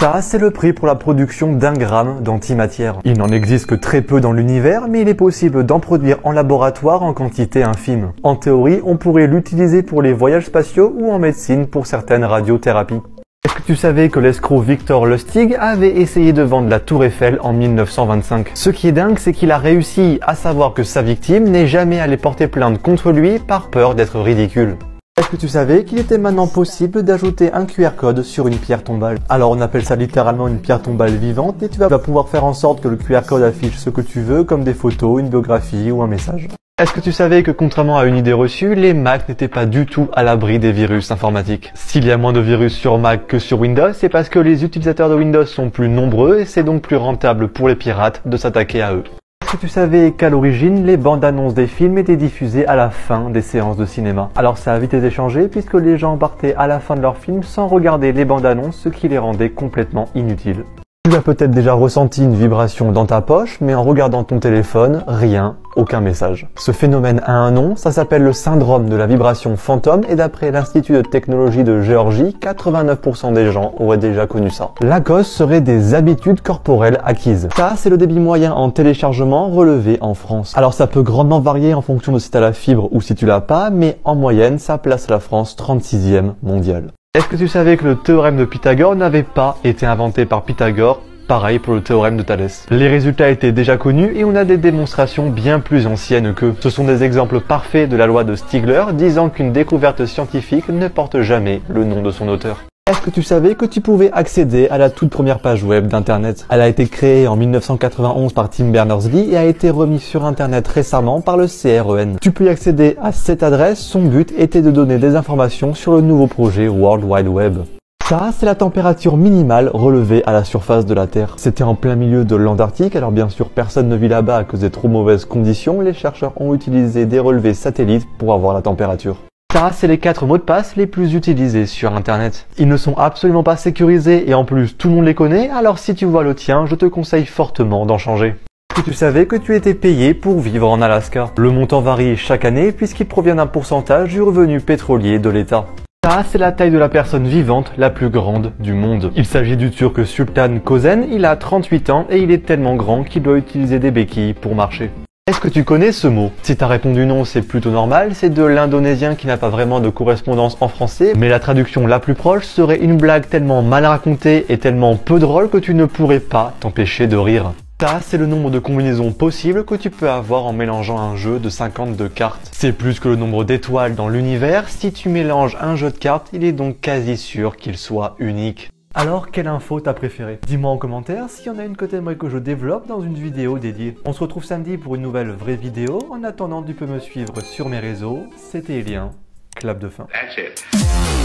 Ça, c'est le prix pour la production d'1 gramme d'antimatière. Il n'en existe que très peu dans l'univers, mais il est possible d'en produire en laboratoire en quantité infime. En théorie, on pourrait l'utiliser pour les voyages spatiaux ou en médecine pour certaines radiothérapies. Est-ce que tu savais que l'escroc Victor Lustig avait essayé de vendre la Tour Eiffel en 1925? Ce qui est dingue, c'est qu'il a réussi à savoir que sa victime n'est jamais allée porter plainte contre lui par peur d'être ridicule. Est-ce que tu savais qu'il était maintenant possible d'ajouter un QR code sur une pierre tombale? Alors on appelle ça littéralement une pierre tombale vivante et tu vas pouvoir faire en sorte que le QR code affiche ce que tu veux comme des photos, une biographie ou un message. Est-ce que tu savais que contrairement à une idée reçue, les Mac n'étaient pas du tout à l'abri des virus informatiques? S'il y a moins de virus sur Mac que sur Windows, c'est parce que les utilisateurs de Windows sont plus nombreux et c'est donc plus rentable pour les pirates de s'attaquer à eux. Est-ce que tu savais qu'à l'origine, les bandes annonces des films étaient diffusées à la fin des séances de cinéma? Alors ça a vite été changé puisque les gens partaient à la fin de leur film sans regarder les bandes annonces, ce qui les rendait complètement inutiles. Tu as peut-être déjà ressenti une vibration dans ta poche, mais en regardant ton téléphone, rien, aucun message. Ce phénomène a un nom, ça s'appelle le syndrome de la vibration fantôme et d'après l'Institut de technologie de Géorgie, 89% des gens auraient déjà connu ça. La cause serait des habitudes corporelles acquises. Ça, c'est le débit moyen en téléchargement relevé en France. Alors ça peut grandement varier en fonction de si tu as la fibre ou si tu l'as pas, mais en moyenne, ça place la France 36e mondiale. Est-ce que tu savais que le théorème de Pythagore n'avait pas été inventé par Pythagore? Pareil pour le théorème de Thalès. Les résultats étaient déjà connus et on a des démonstrations bien plus anciennes qu'eux. Ce sont des exemples parfaits de la loi de Stigler disant qu'une découverte scientifique ne porte jamais le nom de son auteur. Est-ce que tu savais que tu pouvais accéder à la toute première page web d'Internet? Elle a été créée en 1991 par Tim Berners-Lee et a été remise sur Internet récemment par le CERN. Tu peux y accéder à cette adresse, son but était de donner des informations sur le nouveau projet World Wide Web. Ça, c'est la température minimale relevée à la surface de la Terre. C'était en plein milieu de l'Antarctique, alors bien sûr personne ne vit là-bas à cause des trop mauvaises conditions. Les chercheurs ont utilisé des relevés satellites pour avoir la température. Ça, c'est les 4 mots de passe les plus utilisés sur Internet. Ils ne sont absolument pas sécurisés et en plus tout le monde les connaît, alors si tu vois le tien, je te conseille fortement d'en changer. Est-ce que tu savais que tu étais payé pour vivre en Alaska? Le montant varie chaque année puisqu'il provient d'un pourcentage du revenu pétrolier de l'État. Ça, c'est la taille de la personne vivante la plus grande du monde. Il s'agit du Turc Sultan Kösen, il a 38 ans et il est tellement grand qu'il doit utiliser des béquilles pour marcher. Est-ce que tu connais ce mot? Si t'as répondu non, c'est plutôt normal, c'est de l'indonésien qui n'a pas vraiment de correspondance en français, mais la traduction la plus proche serait une blague tellement mal racontée et tellement peu drôle que tu ne pourrais pas t'empêcher de rire. Ça, c'est le nombre de combinaisons possibles que tu peux avoir en mélangeant un jeu de 52 cartes. C'est plus que le nombre d'étoiles dans l'univers, si tu mélanges un jeu de cartes, il est donc quasi sûr qu'il soit unique. Alors, quelle info t'as préférée? Dis-moi en commentaire s'il y en a une que t'aimerais que je développe dans une vidéo dédiée. On se retrouve samedi pour une nouvelle vraie vidéo. En attendant, tu peux me suivre sur mes réseaux. C'était Elien. Clap de fin. That's it.